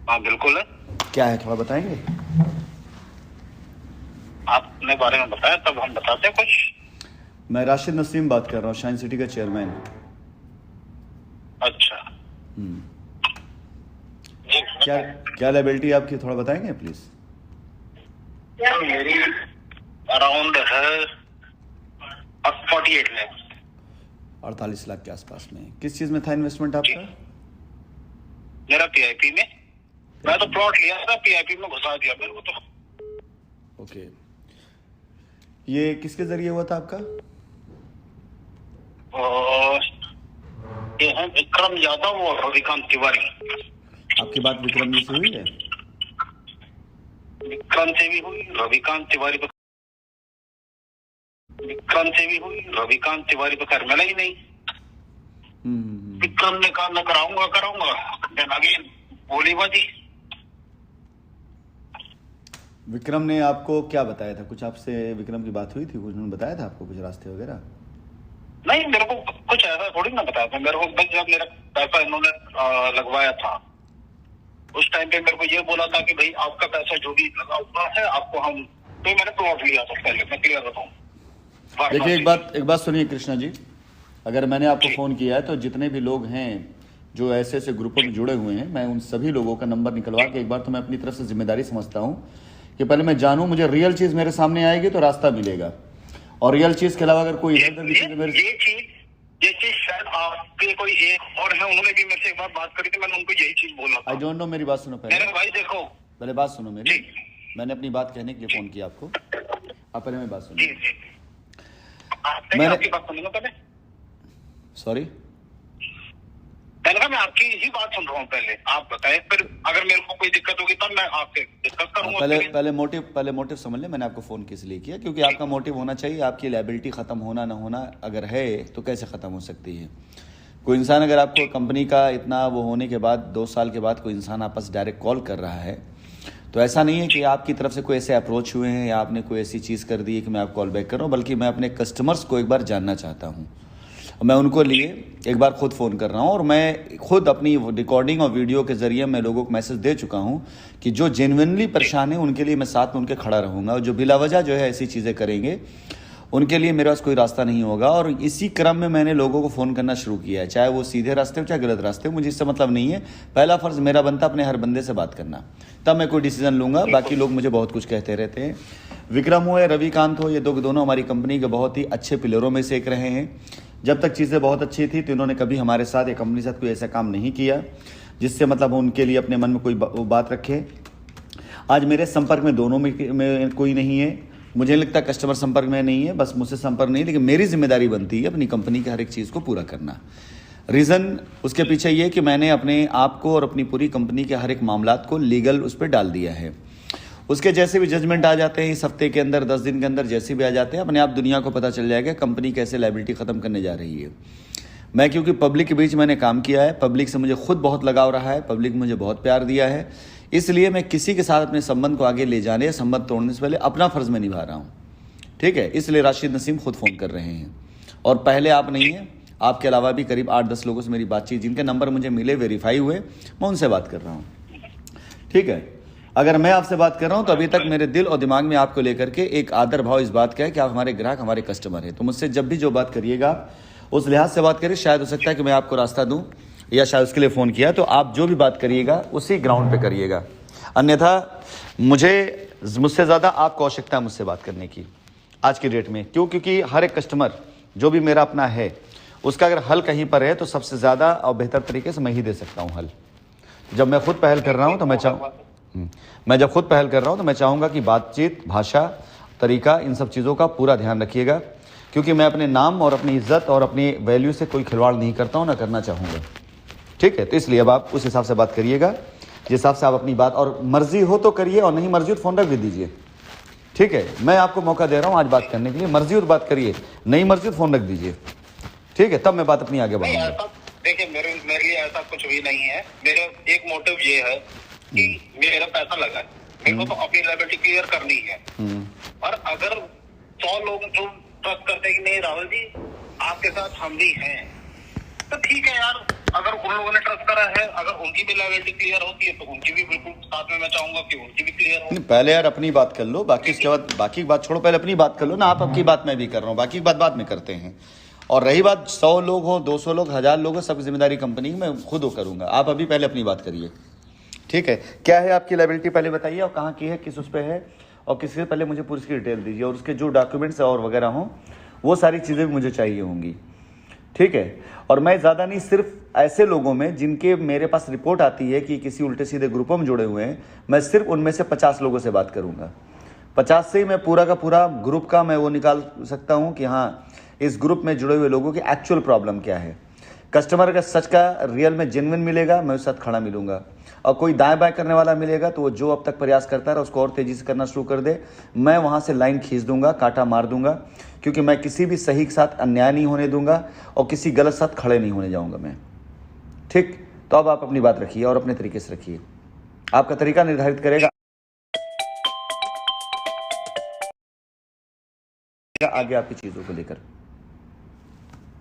हाँ बिल्कुल है। क्या है थोड़ा बताएंगे? आपने बारे में बताया तब हम बताते हैं कुछ। मैं राशिद नसीम बात कर रहा हूँ, शाइन सिटी का चेयरमैन। अच्छा जी, क्या क्या लायबिलिटी आपकी थोड़ा बताएंगे प्लीज? मेरी अराउंड है 48 लाख। 48 लाख के आसपास में। किस चीज में था इन्वेस्टमेंट आपका? मेरा पीआईपी में। मैं तो प्लॉट लिया था, पीआईपी में घुसा दिया मेरे को तो। ओके, ये किसके जरिए हुआ था आपका? ये है विक्रम यादव और रविकांत तिवारी। आपकी बात विक्रम जी से हुई है? विक्रम से भी हुई, रविकांत तिवारी पे खैर मिला ही नहीं। विक्रम ने कहा मैं कराऊंगा देन अगेन गोलीबाजी। विक्रम ने आपको क्या बताया था? कुछ आपसे विक्रम की बात हुई थी? कुछ उन्होंने बताया था आपको, कुछ रास्ते वगैरह? नहीं, मेरे को कुछ ऐसा थोड़ी ना बताया था। मेरे को बस जब मेरा पैसा इन्होंने लगवाया था उस टाइम पे मेरे को ये बोला था कि भाई आपका पैसा जो भी लगा हुआ है आपको हम, तो मैंने प्लॉट लिया था पहले, मैं क्लियर बताऊं। देखिए एक बात सुनिए कृष्णा जी, अगर मैंने आपको फोन किया है तो जितने भी लोग हैं जो ऐसे ऐसे ग्रुपों में जुड़े हुए हैं, मैं उन सभी लोगों का नंबर निकलवा के एक बार तो मैं अपनी तरफ से जिम्मेदारी समझता हूं कि पहले मैं जानूं, मुझे रियल चीज मेरे सामने आएगी तो रास्ता मिलेगा, और रियल चीज के अलावा अगर कोई इधर उधर की चीज मेरे ये चीज शायद आपके कोई एक और है, उन्होंने भी मेरे से एक बार बात करी थी, मैंने उनको यही चीज बोला था। आई डोंट नो, मेरी बात सुनो पहले। मेरे भाई देखो, पहले बात सुनो मेरी। मैंने अपनी बात कहने के लिए फोन किया आपको, आप पहले मेरी बात सुनो। मैंने आपकी बात सुनूंगा पहले। सॉरी, मैंने कहा मैं आपकी ही बात सुन रहा हूँ, पहले आप बताएं, फिर अगर मेरे को कोई दिक्कत होगी तब मैं आपसे डिस्कस करूंगा। पहले मोटिव समझ ले, मैंने आपको फोन किस लिए किया, क्योंकि आपका मोटिव होना चाहिए, आपकी लायबिलिटी खत्म होना ना होना अगर है तो कैसे खत्म हो सकती है। कोई इंसान अगर आपको कंपनी का इतना वो होने के बाद 2 साल के बाद कोई इंसान आपस डायरेक्ट कॉल कर रहा है, तो ऐसा नहीं है कि आपकी तरफ से कोई ऐसे अप्रोच हुए हैं या आपने कोई ऐसी चीज़ कर दी है कि मैं आपको कॉल बैक कर रहा हूँ, बल्कि मैं अपने कस्टमर्स को एक बार जानना चाहता हूँ। मैं उनको लिए एक बार खुद फ़ोन कर रहा हूँ, और मैं खुद अपनी रिकॉर्डिंग और वीडियो के ज़रिए मैं लोगों को मैसेज दे चुका हूँ कि जो जेन्युइनली परेशान है उनके लिए मैं साथ में उनके खड़ा रहूँगा, और जो बिलावजह जो है ऐसी चीज़ें करेंगे उनके लिए मेरे पास कोई रास्ता नहीं होगा। और इसी क्रम में मैंने लोगों को फ़ोन करना शुरू किया है, चाहे वो सीधे रास्ते हो चाहे गलत रास्ते हो, मुझे इससे मतलब नहीं है। पहला फ़र्ज़ मेरा बनता अपने हर बंदे से बात करना, तब मैं कोई डिसीजन लूँगा। बाकी लोग मुझे बहुत कुछ कहते रहते हैं, विक्रम हो या रविकांत हो, ये दोनों हमारी कंपनी के बहुत ही अच्छे पिलरों में से एक रहे हैं। जब तक चीज़ें बहुत अच्छी थी तो इन्होंने कभी हमारे साथ या कंपनी के साथ कोई ऐसा काम नहीं किया जिससे मतलब उनके लिए अपने मन में कोई बात रखे। आज मेरे संपर्क में दोनों में कोई नहीं है, मुझे लगता है कस्टमर संपर्क में नहीं है, बस मुझसे संपर्क नहीं, लेकिन मेरी जिम्मेदारी बनती है अपनी कंपनी के हर एक चीज़ को पूरा करना। रीज़न उसके पीछे ये कि मैंने अपने आप को और अपनी पूरी कंपनी के हर एक मामलात को लीगल उस पर डाल दिया है। उसके जैसे भी जजमेंट आ जाते हैं इस हफ्ते के अंदर, 10 दिन के अंदर जैसे भी आ जाते हैं, अपने आप दुनिया को पता चल जाएगा कंपनी कैसे लायबिलिटी ख़त्म करने जा रही है। मैं क्योंकि पब्लिक के बीच मैंने काम किया है, पब्लिक से मुझे खुद बहुत लगाव रहा है, पब्लिक मुझे बहुत प्यार दिया है, इसलिए मैं किसी के साथ अपने संबंध को आगे ले जाने या संबंध तोड़ने से पहले अपना फ़र्ज़ में निभा रहा हूँ। ठीक है, इसलिए राशिद नसीम खुद फ़ोन कर रहे हैं, और पहले आप नहीं हैं, आपके अलावा भी करीब 8-10 लोगों से मेरी बातचीत, जिनके नंबर मुझे मिले, वेरीफाई हुए, मैं उनसे बात कर रहा हूँ। ठीक है, अगर मैं आपसे बात कर रहा हूं तो अभी तक मेरे दिल और दिमाग में आपको लेकर के एक आदर भाव इस बात का है कि आप हमारे ग्राहक, हमारे कस्टमर हैं। तो मुझसे जब भी जो बात करिएगा उस लिहाज से बात करिए। शायद हो सकता है कि मैं आपको रास्ता दूं, या शायद उसके लिए फ़ोन किया, तो आप जो भी बात करिएगा उसी ग्राउंड पे करिएगा। अन्यथा मुझसे ज़्यादा आपको आवश्यकता है मुझसे बात करने की आज की डेट में। क्योंकि हर एक कस्टमर जो भी मेरा अपना है, उसका अगर हल कहीं पर है तो सबसे ज़्यादा और बेहतर तरीके से मैं ही दे सकता हूँ हल। जब मैं खुद पहल कर रहा हूँ तो मैं चाहूँगा कि बातचीत, भाषा, तरीका, इन सब चीज़ों का पूरा ध्यान रखिएगा, क्योंकि मैं अपने नाम और अपनी इज्जत और अपनी वैल्यू से कोई खिलवाड़ नहीं करता हूँ, ना करना चाहूँगा। ठीक है, तो इसलिए अब आप उस हिसाब से बात करिएगा, जिस हिसाब से आप अपनी बात, और मर्जी हो तो करिए और नहीं मर्जी हो तो फ़ोन रख भी दीजिए। ठीक है, मैं आपको मौका दे रहा हूँ आज बात करने के लिए, मर्जी हो तो बात करिए, नहीं मर्जी हो तो फ़ोन रख दीजिए। ठीक है, तब मैं बात अपनी आगे बढ़ाऊंगा। देखिए, मेरे लिए ऐसा कुछ भी नहीं है। मेरा एक मोटिव ये है कि मेरा पैसा लगा है, मेरे को तो अपनी लायबिलिटी क्लियर करनी है। और अगर 100 लोग जो ट्रस्ट करते हैं कि नहीं राहुल जी आपके साथ हम भी हैं, तो ठीक है यार, अगर उन लोगों ने ट्रस्ट करा है, अगर उनकी भी लायबिलिटी क्लियर होती है तो उनकी भी बिल्कुल साथ में मैं चाहूंगा कि उनकी भी क्लियर हो। पहले यार अपनी बात कर लो, बाकी इसके बाद बाकी की बात छोड़ो, पहले अपनी बात कर लो ना। आप आपकी बात मैं भी कर रहा हूँ, बाकी की बात बाद में करते हैं। और रही बात 100 लोग हो, 200 लोग, 1000 लोग हो, सब जिम्मेदारी कंपनी की मैं खुद हो करूंगा। आप अभी पहले अपनी बात करिए, ठीक है? क्या है आपकी लायबिलिटी पहले बताइए, और कहाँ की है, किस उस पर है, और किससे पहले मुझे पूरी उसकी डिटेल दीजिए, और उसके जो डॉक्यूमेंट्स और वगैरह हों वो सारी चीज़ें भी मुझे चाहिए होंगी, ठीक है? और मैं ज़्यादा नहीं, सिर्फ ऐसे लोगों में जिनके मेरे पास रिपोर्ट आती है कि किसी उल्टे सीधे ग्रुपों में जुड़े हुए हैं, मैं सिर्फ उनमें से 50 लोगों से बात करूंगा। 50 से ही मैं पूरा का पूरा ग्रुप का मैं वो निकाल सकता हूं कि हाँ, इस ग्रुप में जुड़े हुए लोगों की एक्चुअल प्रॉब्लम क्या है। कस्टमर का सच का रियल में जेन्युइन मिलेगा, मैं उसके साथ खड़ा मिलूंगा। और कोई दाएं बाएं करने वाला मिलेगा तो वो जो अब तक प्रयास करता रहा उसको और तेजी से करना शुरू कर दे, मैं वहां से लाइन खींच दूंगा, कांटा मार दूंगा, क्योंकि मैं किसी भी सही के साथ अन्याय नहीं होने दूंगा और किसी गलत साथ खड़े नहीं होने जाऊंगा मैं, ठीक? तो अब आप अपनी बात रखिए और अपने तरीके से रखिए, आपका तरीका निर्धारित करेगा आगे आपकी चीजों को लेकर।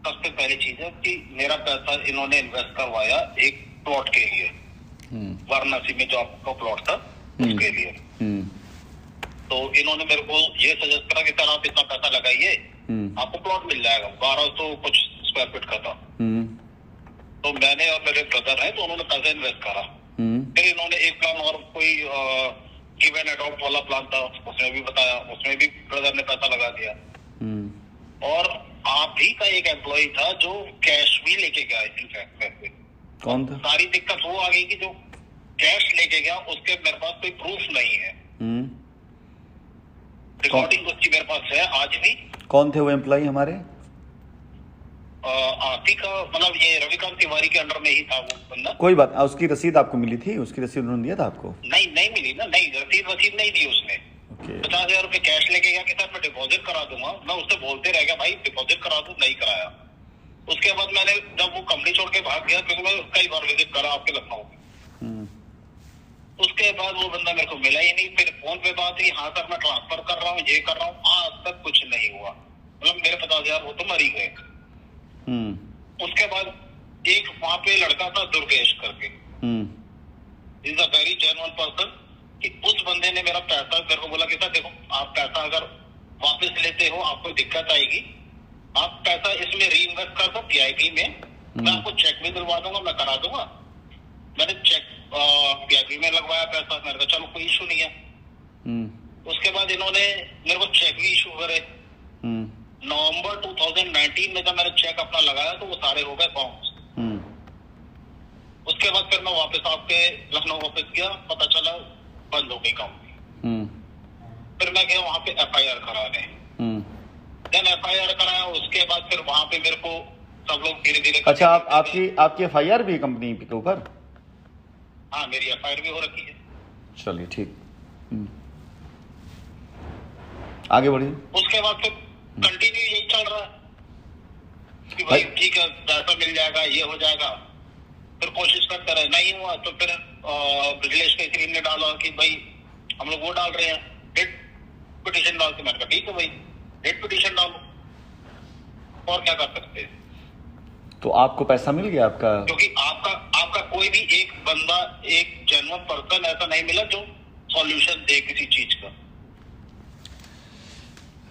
सबसे पहली चीज है कि मेरा पैसा इन्होंने इन्वेस्ट करवाया एक प्लॉट के लिए, वाराणसी में जो आपका प्लॉट था उसके लिए। तो इन्होंने मेरे को ये सजेस्ट करा कि सर आप इतना पैसा लगाइए, आपको प्लॉट मिल जाएगा। 1200 कुछ स्क्वायर फीट का था। तो मैंने और मेरे ब्रदर है तो उन्होंने पैसा इन्वेस्ट करा। फिर इन्होंने एक प्लान और कोई गिव एंड अडॉप्ट वाला प्लान था, उसमें भी बताया, उसमें भी ब्रदर ने पैसा लगा दिया। और आप ही का एक एम्प्लॉय था जो कैश भी लेके गया। इनफैक्ट कौन था? सारी दिक्कत वो आ गई कि जो कैश लेके गया उसके मेरे पास कोई प्रूफ नहीं है। रिकॉर्डिंग उसकी मेरे पास है आज भी। कौन थे वो एम्प्लॉय हमारे? आती का मतलब ये रविकांत तिवारी के अंडर में ही था वो बंदा। कोई बात, उसकी रसीद आपको मिली थी? उसकी रसीद उन्होंने दिया था आपको? नहीं मिली ना, नहीं रसीद नहीं दी उसने। 50,000 रुपए कैश लेके गया कि सर मैं डिपॉजिट करा दूंगा। मैं उससे बोलते रह गया भाई डिपॉजिट करा दूं, नहीं कराया। उसके बाद मैंने जब वो कंपनी छोड़ के भाग गया, क्योंकि मैं कई बार विजिट करा आपके लखनऊ में, उसके बाद वो बंदा मेरे को मिला ही नहीं। फिर फोन पे बात हुई, हाँ सर मैं ट्रांसफर कर रहा हूँ, ये कर रहा हूँ, आज तक कुछ नहीं हुआ। मतलब मेरे 50,000 वो तो मर ही गए। उसके बाद एक वहां पे लड़का था दुर्गेश करके, is a very genuine person, कि उस बंदे ने मेरा पैसा मेरे को बोला कि सर देखो आप पैसा अगर वापस लेते हो आपको दिक्कत आएगी, आप पैसा इसमें री इन्वेस्ट कर दो PIB में, मैं आपको चेक भी दिलवा दूंगा, मैं करा दूंगा। मैंने चेक PIB में लगवाया पैसा, मेरे को चलो कोई इशू नहीं है। उसके बाद इन्होंने मेरे को चेक भी इशू करे। नवंबर 2019 में जब मैंने चेक अपना लगाया तो वो सारे हो गए बाउंस। उसके बाद फिर मैं वापस आपके लखनऊ ऑफिस गया, पता चला बंद हो गई कंपनी। फिर मैं गया वहां पे FIR कराने। जब FIR कराया उसके बाद फिर वहां पे मेरे को सब लोग धीरे धीरे। अच्छा, आपकी FIR भी कंपनी के ऊपर? हाँ मेरी FIR भी हो रखी है। चलिए ठीक, आगे बढ़िए। उसके बाद फिर कंटिन्यू यही चल रहा है कि भाई ठीक है पैसा मिल जाएगा, ये हो जाएगा। फिर कोशिश करते रहे, नहीं हुआ तो फिर ब्रिजलेश के ने डाला कि भाई हम लोग वो डाल रहे हैं डेट पिटीशन डालते। मैंने कहा ठीक है भाई डेट पिटीशन डालो, और क्या कर सकते हैं। तो आपको पैसा मिल गया आपका? क्योंकि आपका कोई भी एक बंदा, एक जेन्युइन पर्सन ऐसा नहीं मिला जो सॉल्यूशन दे किसी चीज का।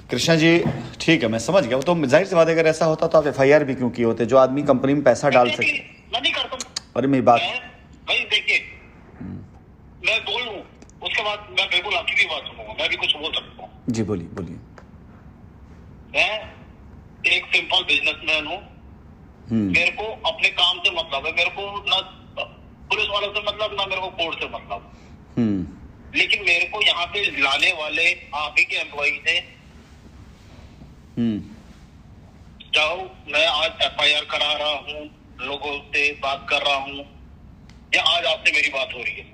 कृष्णा जी ठीक है, मैं समझ गया। वो तो जाहिर सी बात है, अगर ऐसा होता तो आप FIR भी क्यों किए होते? जो आदमी कंपनी में पैसा डाल सके। मैं नहीं करता। अरे मेरी बात भाई देखिए, मैं बोलूं उसके बाद मैं बिल्कुल आपकी भी बात सुनूंगा, मैं भी कुछ बोल सकता हूँ। जी बोलिए। मैं एक सिंपल बिजनेसमैन हूँ, मेरे को अपने काम से मतलब है, मेरे को ना पुलिस वालों से मतलब, ना मेरे को कोर्ट से मतलब। लेकिन मेरे को यहाँ पे लाने वाले आप ही के एम्प्लॉई थे। चाहो मैं आज FIR करा रहा हूँ, लोगों से बात कर रहा हूँ, या आज आपसे मेरी बात हो रही है,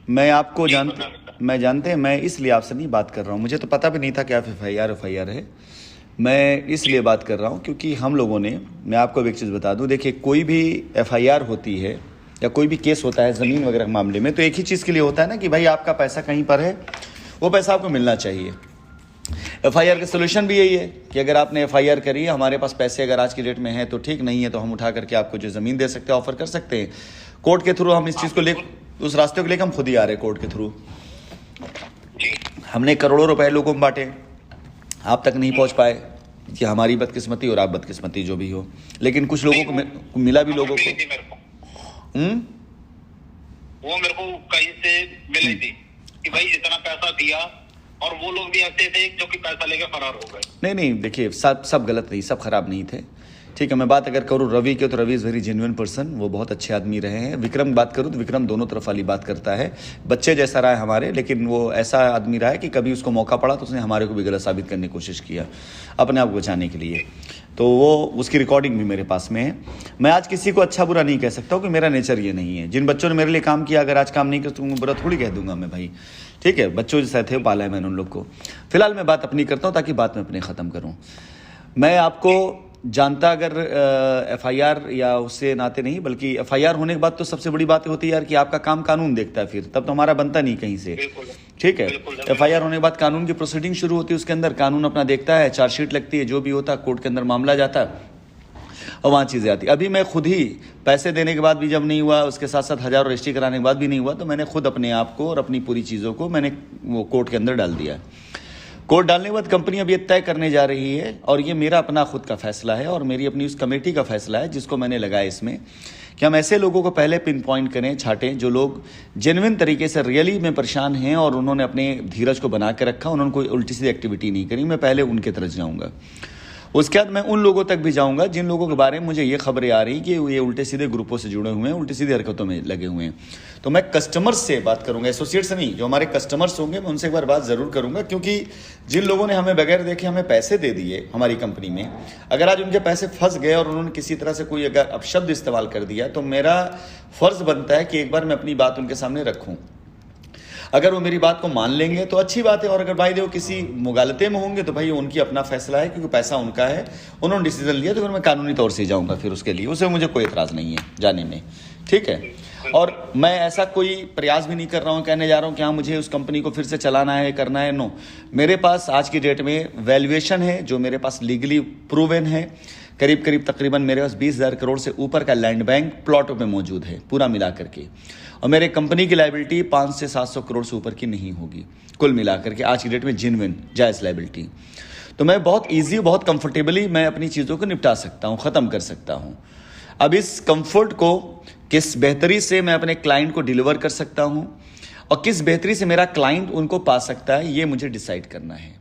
मैं आपको जानते हैं, मैं इसलिए आपसे नहीं बात कर रहा हूँ। मुझे तो पता भी नहीं था कि आप FIR है। मैं इसलिए बात कर रहा हूँ क्योंकि हम लोगों ने, मैं आपको एक चीज़ बता दूँ, देखिए कोई भी FIR होती है या कोई भी केस होता है ज़मीन वगैरह मामले में, तो एक ही चीज़ के लिए होता है ना कि भाई आपका पैसा कहीं पर है, वो पैसा आपको मिलना चाहिए। FIR का सोल्यूशन भी यही है कि अगर आपने FIR करी है, हमारे पास पैसे अगर आज की डेट में है तो ठीक, नहीं है तो हम उठा करके आपको जो ज़मीन दे सकते हैं, ऑफर कर सकते हैं। कोर्ट के थ्रू हम इस चीज़ को ले, उस रास्ते को लेकर हम खुद ही आ रहे हैं कोर्ट के थ्रू। हमने करोड़ों रुपए लोगों को बांटे, आप तक नहीं पहुंच पाए, कि हमारी बदकिस्मती और आप बदकिस्मती जो भी हो, लेकिन कुछ लोगों को मिला भी लोगों को। वो मेरे को कहीं से मिली थी कि भाई इतना पैसा दिया, और वो लोग भी ऐसे थे जो कि पैसा लेकर फरार हो गए। नहीं, देखिए सब गलत नहीं, सब खराब नहीं थे, ठीक है। मैं बात अगर करूँ रवि के, तो Ravi is very genuine person, वो बहुत अच्छे आदमी रहे हैं। विक्रम बात करूँ तो विक्रम दोनों तरफ वाली बात करता है, बच्चे जैसा रहा है हमारे, लेकिन वो ऐसा आदमी रहा है कि कभी उसको मौका पड़ा तो उसने हमारे को भी गलत साबित करने की कोशिश किया अपने आप को बचाने के लिए। तो वो उसकी रिकॉर्डिंग भी मेरे पास में है। मैं आज किसी को अच्छा बुरा नहीं कह सकता हूँ कि मेरा नेचर ये नहीं है। जिन बच्चों ने मेरे लिए काम किया, अगर आज काम नहीं कर तो बुरा थोड़ी कह दूंगा मैं भाई, ठीक है। बच्चों जैसे थे, पाला है मैंने उन लोग को। फिलहाल मैं बात अपनी करता हूँ ताकि बात मैं अपने ख़त्म करूँ। मैं आपको जानता अगर FIR या उससे नाते नहीं, बल्कि FIR होने के बाद तो सबसे बड़ी बात होती है यार कि आपका काम कानून देखता है, फिर तब तो हमारा बनता नहीं कहीं से, ठीक है। FIR होने के बाद कानून की प्रोसीडिंग शुरू होती है, उसके अंदर कानून अपना देखता है, चार्जशीट लगती है, जो भी होता है कोर्ट के अंदर मामला जाता है और वहाँ चीज़ें आती। अभी मैं खुद ही पैसे देने के बाद भी जब नहीं हुआ, उसके साथ साथ हज़ारों रजिस्ट्री कराने के बाद भी नहीं हुआ, तो मैंने खुद अपने आप को और अपनी पूरी चीज़ों को मैंने वो कोर्ट के अंदर डाल दिया। कोर्ट डालने के बाद कंपनी अब ये तय करने जा रही है, और ये मेरा अपना खुद का फैसला है और मेरी अपनी उस कमेटी का फैसला है जिसको मैंने लगाया इसमें, कि हम ऐसे लोगों को पहले पिन पॉइंट करें, छाटें जो लोग जेन्युइन तरीके से रियली में परेशान हैं और उन्होंने अपने धीरज को बना के रखा, उन्होंने कोई उल्टी सीधी एक्टिविटी नहीं करी। मैं पहले उनके तरफ जाऊँगा, उसके बाद मैं उन लोगों तक भी जाऊंगा जिन लोगों के बारे में मुझे ये खबरें आ रही कि ये उल्टे सीधे ग्रुपों से जुड़े हुए हैं, उल्टी सीधी हरकतों में लगे हुए हैं। तो मैं कस्टमर्स से बात करूंगा, एसोसिएट से नहीं। जो हमारे कस्टमर्स होंगे मैं उनसे एक बार बात ज़रूर करूंगा, क्योंकि जिन लोगों ने हमें बगैर देखे हमें पैसे दे दिए हमारी कंपनी में, अगर आज उनके पैसे फंस गए और उन्होंने किसी तरह से कोई अगर अपशब्द इस्तेमाल कर दिया, तो मेरा फ़र्ज़ बनता है कि एक बार मैं अपनी बात उनके सामने रखूँ। अगर वो मेरी बात को मान लेंगे तो अच्छी बात है, और अगर भाई देखो किसी मुगालते में होंगे तो भाई उनकी अपना फैसला है, क्योंकि पैसा उनका है, उन्होंने डिसीजन लिया, तो फिर मैं कानूनी तौर से जाऊंगा फिर उसके लिए, उसे मुझे कोई एतराज़ नहीं है जाने में, ठीक है। और मैं ऐसा कोई प्रयास भी नहीं कर रहा हूँ, कहने जा रहा हूँ कि हाँ मुझे उस कंपनी को फिर से चलाना है, करना है, नो। मेरे पास आज की डेट में वैल्यूएशन है जो मेरे पास लीगली प्रूवन है, करीब तकरीबन मेरे पास 20,000 करोड़ से ऊपर का लैंड बैंक प्लॉटों में मौजूद है पूरा मिला करके, और मेरे कंपनी की लायबिलिटी 500 से 700 करोड़ से ऊपर की नहीं होगी कुल मिला करके आज की डेट में, जेन्युइन जायज़ लायबिलिटी। तो मैं बहुत ईजी, बहुत कंफर्टेबली मैं अपनी चीज़ों को निपटा सकता हूँ, ख़त्म कर सकता हूँ। अब इस कंफर्ट को किस बेहतरी से मैं अपने क्लाइंट को डिलीवर कर सकता हूँ और किस बेहतरी से मेरा क्लाइंट उनको पा सकता है, ये मुझे डिसाइड करना है।